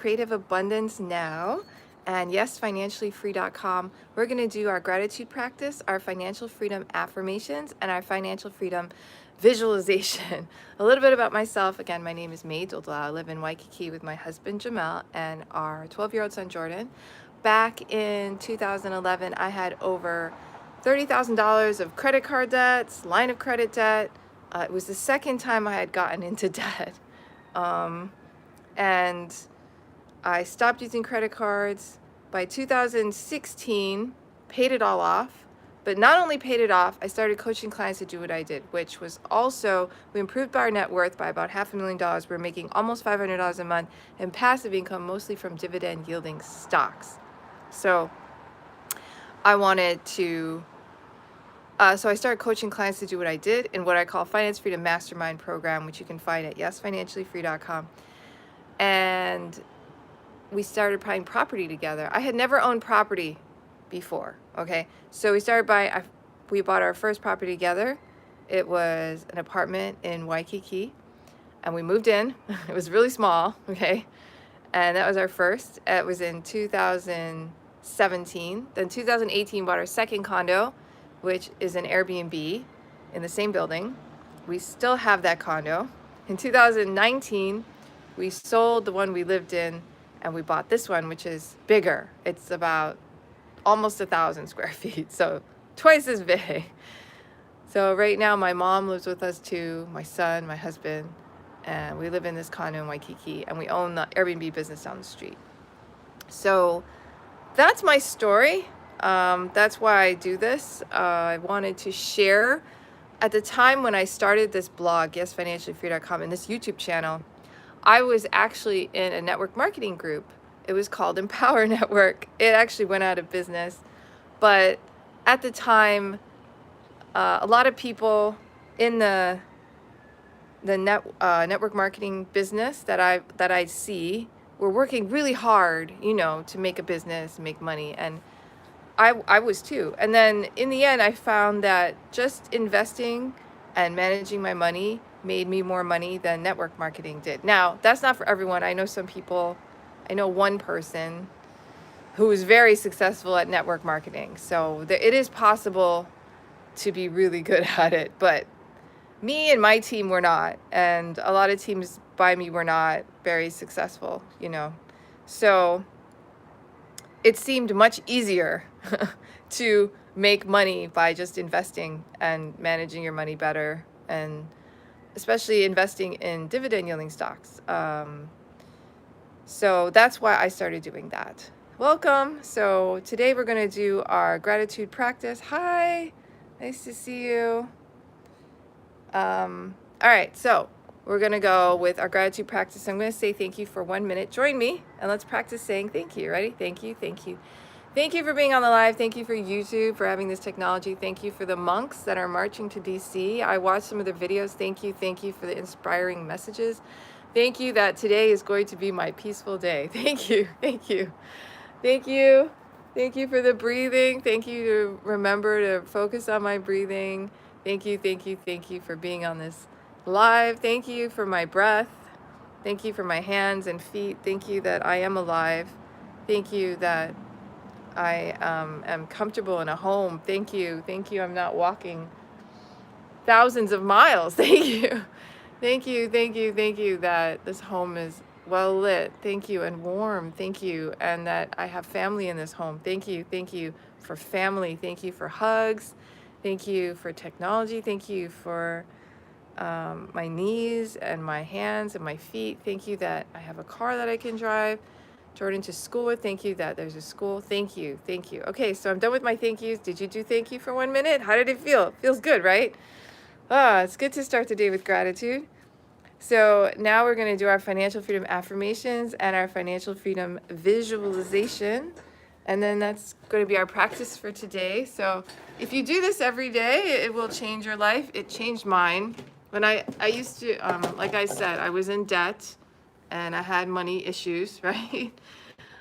Creative Abundance Now. And yes, financiallyfree.com. We're going to do our gratitude practice, our financial freedom affirmations, and our financial freedom visualization. A little bit about myself. Again, my name is May Doldala. I live in Waikiki with my husband Jamel and our 12-year-old son Jordan. Back in 2011, I had over $30,000 of credit card debts, line of credit debt. It was the second time I had gotten into debt. And I stopped using credit cards. By 2016, paid it all off. But not only paid it off, I started coaching clients to do what I did, which was also, we improved our net worth by about $500,000. We're making almost $500 a month in passive income, mostly from dividend yielding stocks. So I wanted to, so I started coaching clients to do what I did in what I call Finance Freedom Mastermind Program, which you can find at yesfinanciallyfree.com. And we started buying property together. I had never owned property before, okay? So we bought our first property together. It was an apartment in Waikiki, and we moved in. It was really small, okay? And that was our first. It was in 2017. Then 2018, bought our second condo, which is an Airbnb in the same building. We still have that condo. In 2019, we sold the one we lived in, and we bought this one, which is bigger. It's about almost 1,000 square feet, so twice as big. So right now my mom lives with us too, my son, my husband, and we live in this condo in Waikiki, and we own the Airbnb business down the street. So that's my story. That's why I do this. I wanted to share. At the time when I started this blog, yesfinanciallyfree.com, and this YouTube channel, I was actually in a network marketing group. It was called Empower Network. It actually went out of business. But at the time, a lot of people in the network marketing business that I see were working really hard, to make a business, make money. And I was too. And then in the end, I found that just investing and managing my money made me more money than network marketing did. Now, that's not for everyone. I know one person who is very successful at network marketing. So it is possible to be really good at it. But me and my team were not. And a lot of teams by me were not very successful, So it seemed much easier to make money by just investing and managing your money better, and especially investing in dividend yielding stocks. So that's why I started doing that. Welcome. So today we're going to do our gratitude practice. Hi, nice to see you. All right, so we're going to go with our gratitude practice. I'm going to say thank you for 1 minute. Join me and let's practice saying thank you. Ready? Thank you. Thank you. Thank you for being on the live. Thank you for YouTube for having this technology. Thank you for the monks that are marching to DC. I watched some of their videos. Thank you. Thank you for the inspiring messages. Thank you that today is going to be my peaceful day. Thank you. Thank you. Thank you. Thank you for the breathing. Thank you to remember to focus on my breathing. Thank you. Thank you. Thank you for being on this live. Thank you for my breath. Thank you for my hands and feet. Thank you that I am alive. Thank you that I am comfortable in a home. Thank you. Thank you. I'm not walking thousands of miles. Thank you. Thank you. Thank you. Thank you that this home is well lit. Thank you. And warm. Thank you. And that I have family in this home. Thank you. Thank you for family. Thank you for hugs. Thank you for technology. Thank you for my knees and my hands and my feet. Thank you that I have a car that I can drive Jordan to school with. Thank you that there's a school. Thank you. Thank you. Okay, so I'm done with my thank yous. Did you do thank you for 1 minute? How did it feel? It feels good, right? It's good to start the day with gratitude. So now we're going to do our financial freedom affirmations and our financial freedom visualization. And then that's going to be our practice for today. So if you do this every day, it will change your life. It changed mine. When I used to, like I said, I was in debt and I had money issues, right?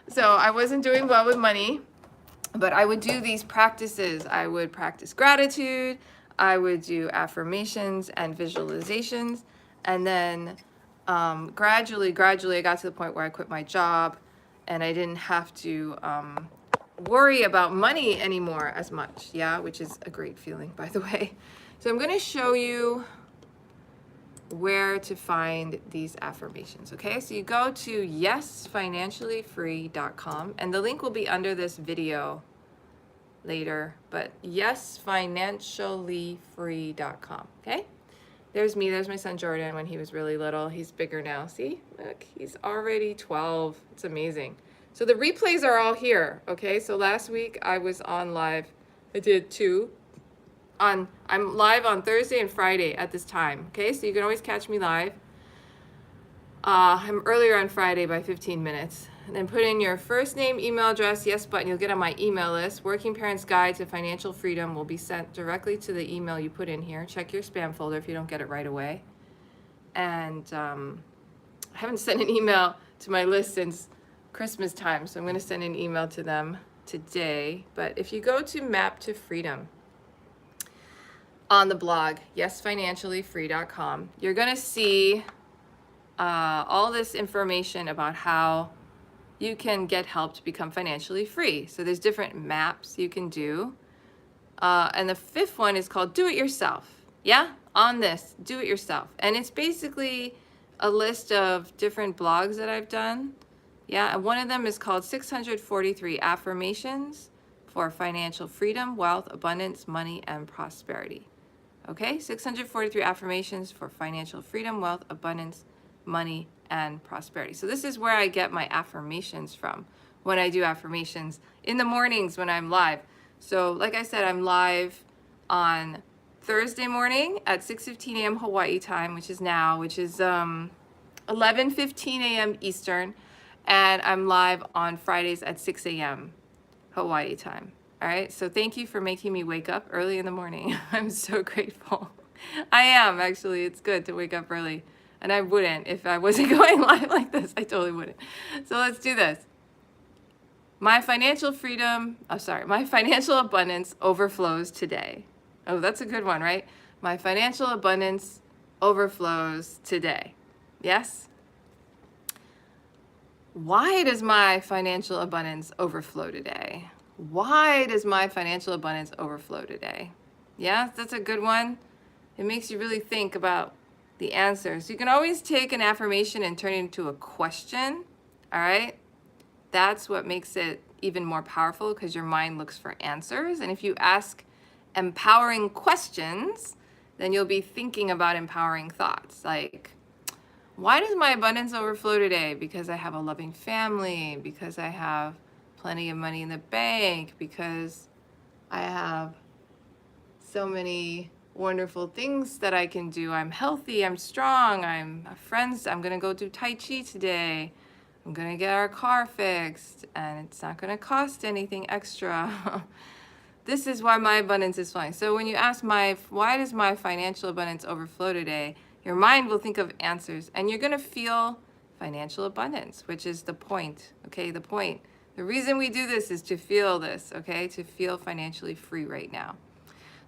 So I wasn't doing well with money, but I would do these practices. I would practice gratitude. I would do affirmations and visualizations. And then gradually, I got to the point where I quit my job and I didn't have to worry about money anymore as much. Yeah, which is a great feeling, by the way. So I'm going to show you where to find these affirmations. Okay, so you go to yesfinanciallyfree.com, and the link will be under this video later, but yesfinanciallyfree.com. Okay, there's me, there's my son Jordan when he was really little. He's bigger now. See, look, he's already 12. It's amazing. So the replays are all here. Okay, so last week I was on live. I did 2. I'm live on Thursday and Friday at this time. Okay, so you can always catch me live. I'm earlier on Friday by 15 minutes. And then put in your first name, email address, yes button. You'll get on my email list. Working Parents Guide to Financial Freedom will be sent directly to the email you put in here. Check your spam folder if you don't get it right away. And I haven't sent an email to my list since Christmas time, so I'm going to send an email to them today. But if you go to Map to Freedom on the blog, yesfinanciallyfree.com, you're going to see all this information about how you can get help to become financially free. So there's different maps you can do. And the 5th one is called Do It Yourself. Yeah, on this, Do It Yourself. And it's basically a list of different blogs that I've done. Yeah, and one of them is called 643 Affirmations for Financial Freedom, Wealth, Abundance, Money, and Prosperity. Okay, 643 affirmations for financial freedom, wealth, abundance, money, and prosperity. So this is where I get my affirmations from when I do affirmations in the mornings when I'm live. So like I said, I'm live on Thursday morning at 6:15 a.m. Hawaii time, which is now, which is 11:15 a.m. Eastern. And I'm live on Fridays at 6 a.m. Hawaii time. All right, so thank you for making me wake up early in the morning. I'm so grateful. I am, actually. It's good to wake up early. And I wouldn't if I wasn't going live like this. I totally wouldn't. So let's do this. My financial abundance overflows today. Oh, that's a good one, right? My financial abundance overflows today. Yes? Why does my financial abundance overflow today? Why does my financial abundance overflow today? Yeah, that's a good one. It makes you really think about the answers. You can always take an affirmation and turn it into a question. All right? That's what makes it even more powerful because your mind looks for answers. And if you ask empowering questions, then you'll be thinking about empowering thoughts. Like, why does my abundance overflow today? Because I have a loving family, because I have plenty of money in the bank, because I have so many wonderful things that I can do. I'm healthy, I'm strong, I'm friends. I'm going to go do Tai Chi today. I'm going to get our car fixed, and it's not going to cost anything extra. This is why my abundance is flowing. So when you ask why does my financial abundance overflow today, your mind will think of answers, and you're going to feel financial abundance, which is the point, okay? The point. The reason we do this is to feel this, okay? To feel financially free right now.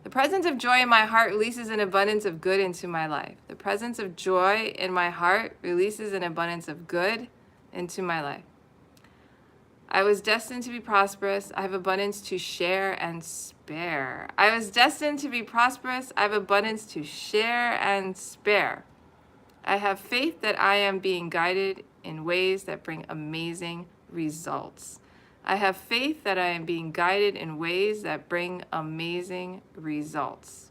The presence of joy in my heart releases an abundance of good into my life. The presence of joy in my heart releases an abundance of good into my life. I was destined to be prosperous. I have abundance to share and spare. I was destined to be prosperous. I have abundance to share and spare. I have faith that I am being guided in ways that bring amazing results. I have faith that I am being guided in ways that bring amazing results.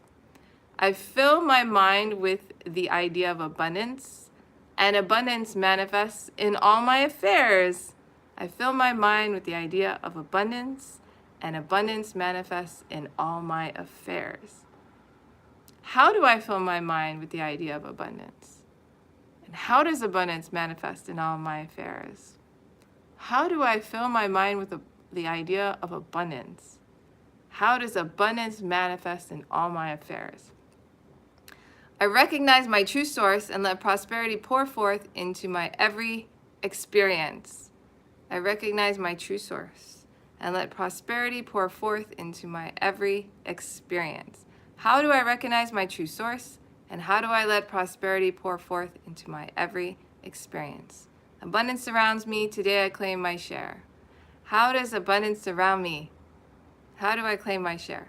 I fill my mind with the idea of abundance, and abundance manifests in all my affairs. I fill my mind with the idea of abundance, and abundance manifests in all my affairs. How do I fill my mind with the idea of abundance? And how does abundance manifest in all my affairs? How do I fill my mind with the idea of abundance? How does abundance manifest in all my affairs? I recognize my true source and let prosperity pour forth into my every experience. I recognize my true source and let prosperity pour forth into my every experience. How do I recognize my true source And how do I let prosperity pour forth into my every experience? Abundance surrounds me. Today I claim my share. How does abundance surround me? How do I claim my share?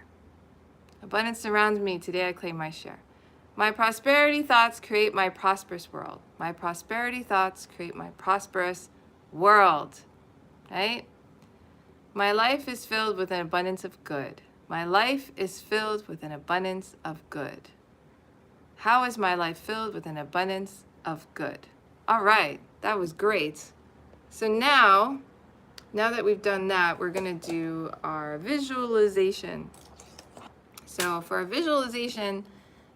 Abundance surrounds me. Today I claim my share. My prosperity thoughts create my prosperous world. My prosperity thoughts create my prosperous world. Right? My life is filled with an abundance of good. My life is filled with an abundance of good. How is my life filled with an abundance of good? All right, that was great. So now that we've done that, we're going to do our visualization. So for a visualization,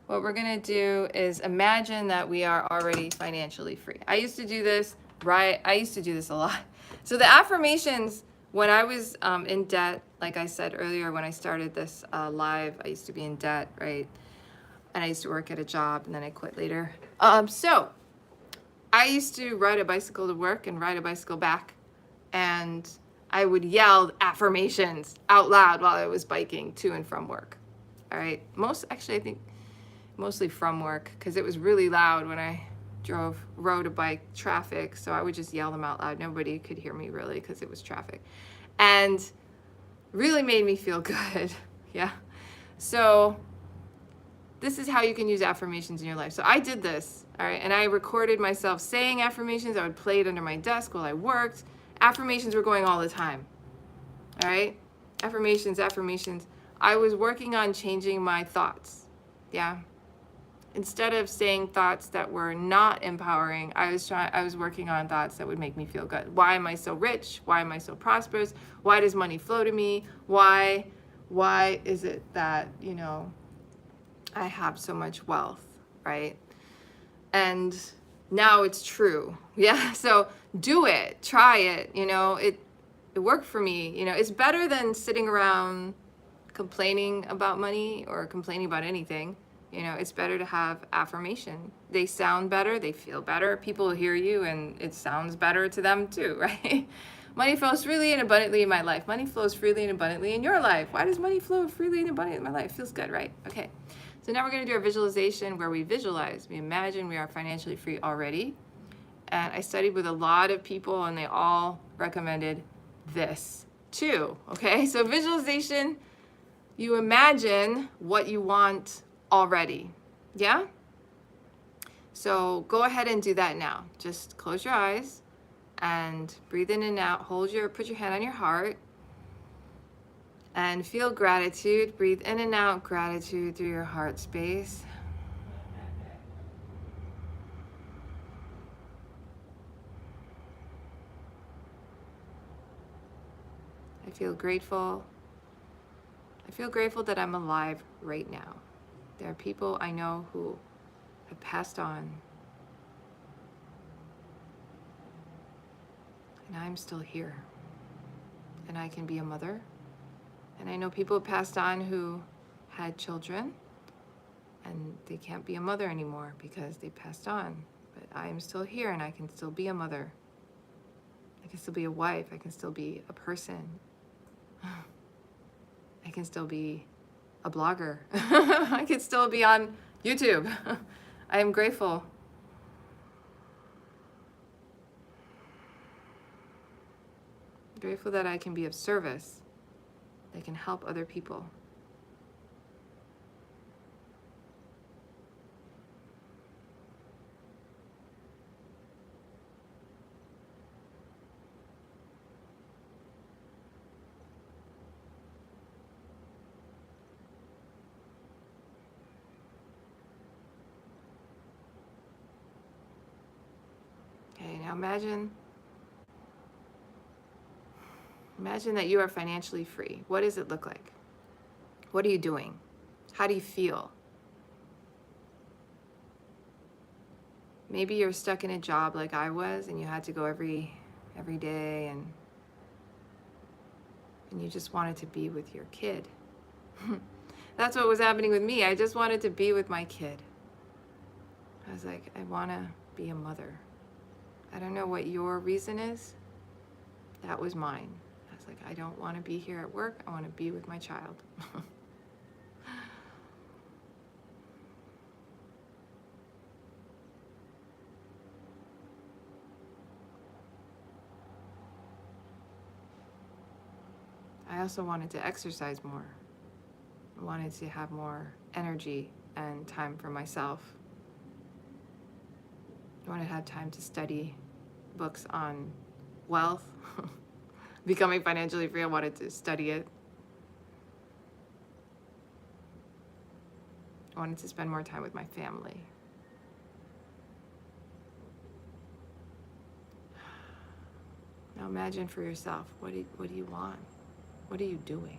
what we're going to do is imagine that we are already financially free. I used to do this, right? I used to do this a lot. So the affirmations, when I was in debt, like I said earlier, when I started this live, I used to be in debt, right? And I used to work at a job and then I quit later. So I used to ride a bicycle to work and ride a bicycle back. And I would yell affirmations out loud while I was biking to and from work. All right. I think mostly from work, because it was really loud when I rode a bike, traffic. So I would just yell them out loud. Nobody could hear me really because it was traffic. And really made me feel good. Yeah. So this is how you can use affirmations in your life. So I did this, all right, and I recorded myself saying affirmations. I would play it under my desk while I worked. Affirmations were going all the time, all right? Affirmations. I was working on changing my thoughts, yeah? Instead of saying thoughts that were not empowering, I was working on thoughts that would make me feel good. Why am I so rich? Why am I so prosperous? Why does money flow to me? Why is it that, I have so much wealth, right? And now it's true. Yeah. So do it, try it. It worked for me. It's better than sitting around complaining about money or complaining about anything. It's better to have affirmation. They sound better. They feel better. People hear you and it sounds better to them too, right? Money flows freely and abundantly in my life. Money flows freely and abundantly in your life. Why does money flow freely and abundantly in my life? Feels good, right? Okay. So now we're going to do our visualization where we visualize. We imagine we are financially free already. And I studied with a lot of people and they all recommended this too. Okay. So visualization, you imagine what you want already. Yeah. So go ahead and do that now. Just close your eyes and breathe in and out. Put your hand on your heart and feel gratitude. Breathe in and out gratitude through your heart space. I feel grateful. I feel grateful that I'm alive right now. There are people I know who have passed on, and I'm still here, and I can be a mother. And I know people have passed on who had children, and they can't be a mother anymore because they passed on. But I am still here, and I can still be a mother. I can still be a wife. I can still be a person. I can still be a blogger. I can still be on YouTube. I am grateful. Grateful that I can be of service. That can help other people. Okay, now imagine that you are financially free. What does it look like? What are you doing? How do you feel? Maybe you're stuck in a job like I was and you had to go every day and you just wanted to be with your kid. That's what was happening with me. I just wanted to be with my kid. I was like, I want to be a mother. I don't know what your reason is. That was mine. I was like, I don't want to be here at work. I want to be with my child. I also wanted to exercise more. I wanted to have more energy and time for myself. I wanted to have time to study books on wealth, becoming financially free. I wanted to study it. I wanted to spend more time with my family. Now imagine for yourself, what do you want? What are you doing?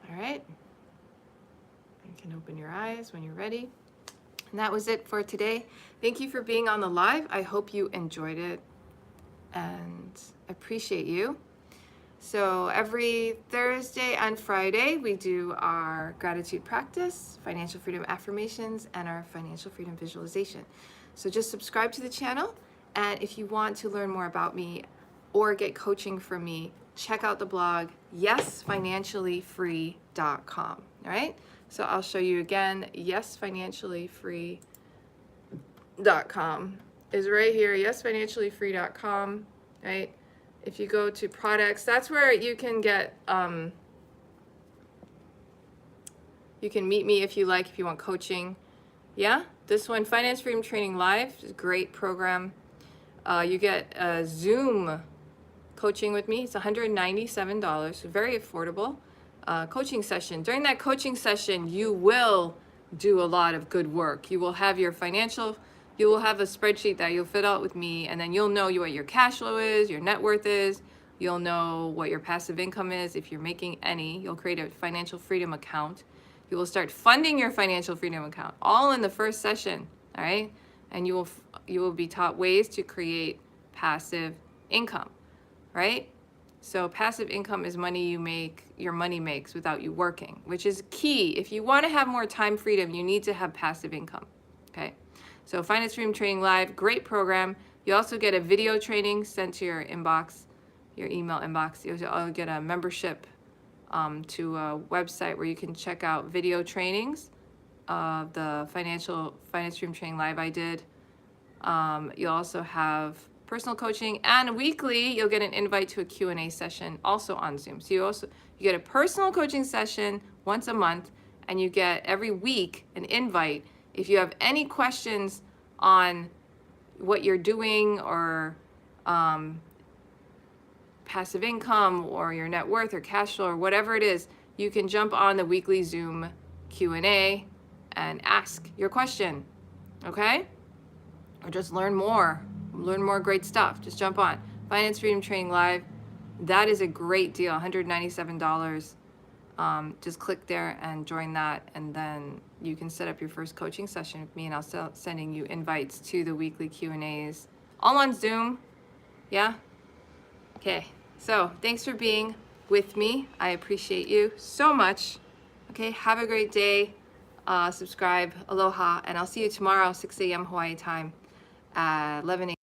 All right. You can open your eyes when you're ready. And that was it for today. Thank you for being on the live. I hope you enjoyed it and appreciate you. So every Thursday and Friday, we do our gratitude practice, financial freedom affirmations, and our financial freedom visualization. So just subscribe to the channel. And if you want to learn more about me or get coaching from me, check out the blog, yesfinanciallyfree.com. All right. So I'll show you again, yesfinanciallyfree.com is right here, yesfinanciallyfree.com, right? If you go to products, that's where you can get, you can meet me if you like, if you want coaching. Yeah, this one, Finance Freedom Training Live, is a great program. You get a Zoom coaching with me. It's $197, so very affordable. Coaching session. During that coaching session, you will do a lot of good work. You will have your financial, you will have a spreadsheet that you'll fill out with me, and then you'll know what your cash flow is, your net worth is. You'll know what your passive income is if you're making any. You'll create a financial freedom account. You will start funding your financial freedom account, all in the first session, all right? And you will be taught ways to create passive income, right? So passive income is money you make, your money makes without you working, which is key. If you want to have more time freedom, you need to have passive income, okay? So Finance Freedom Training Live, great program. You also get a video training sent to your inbox, your email inbox. You'll get a membership to a website where you can check out video trainings of the Finance Freedom Training Live I did. You'll also have personal coaching, and weekly you'll get an invite to a Q&A session also on Zoom. So you get a personal coaching session once a month, and you get every week an invite. If you have any questions on what you're doing or passive income or your net worth or cash flow or whatever it is, you can jump on the weekly Zoom Q&A and ask your question, okay? Or just learn more great stuff. Just jump on Finance Freedom Training Live. That is a great deal, $197. Just click there and join that, and then you can set up your first coaching session with me, and I'll start sending you invites to the weekly Q&As, all on Zoom. Yeah? Okay, so thanks for being with me. I appreciate you so much. Okay, have a great day. Subscribe, aloha, and I'll see you tomorrow, 6 a.m. Hawaii time, 11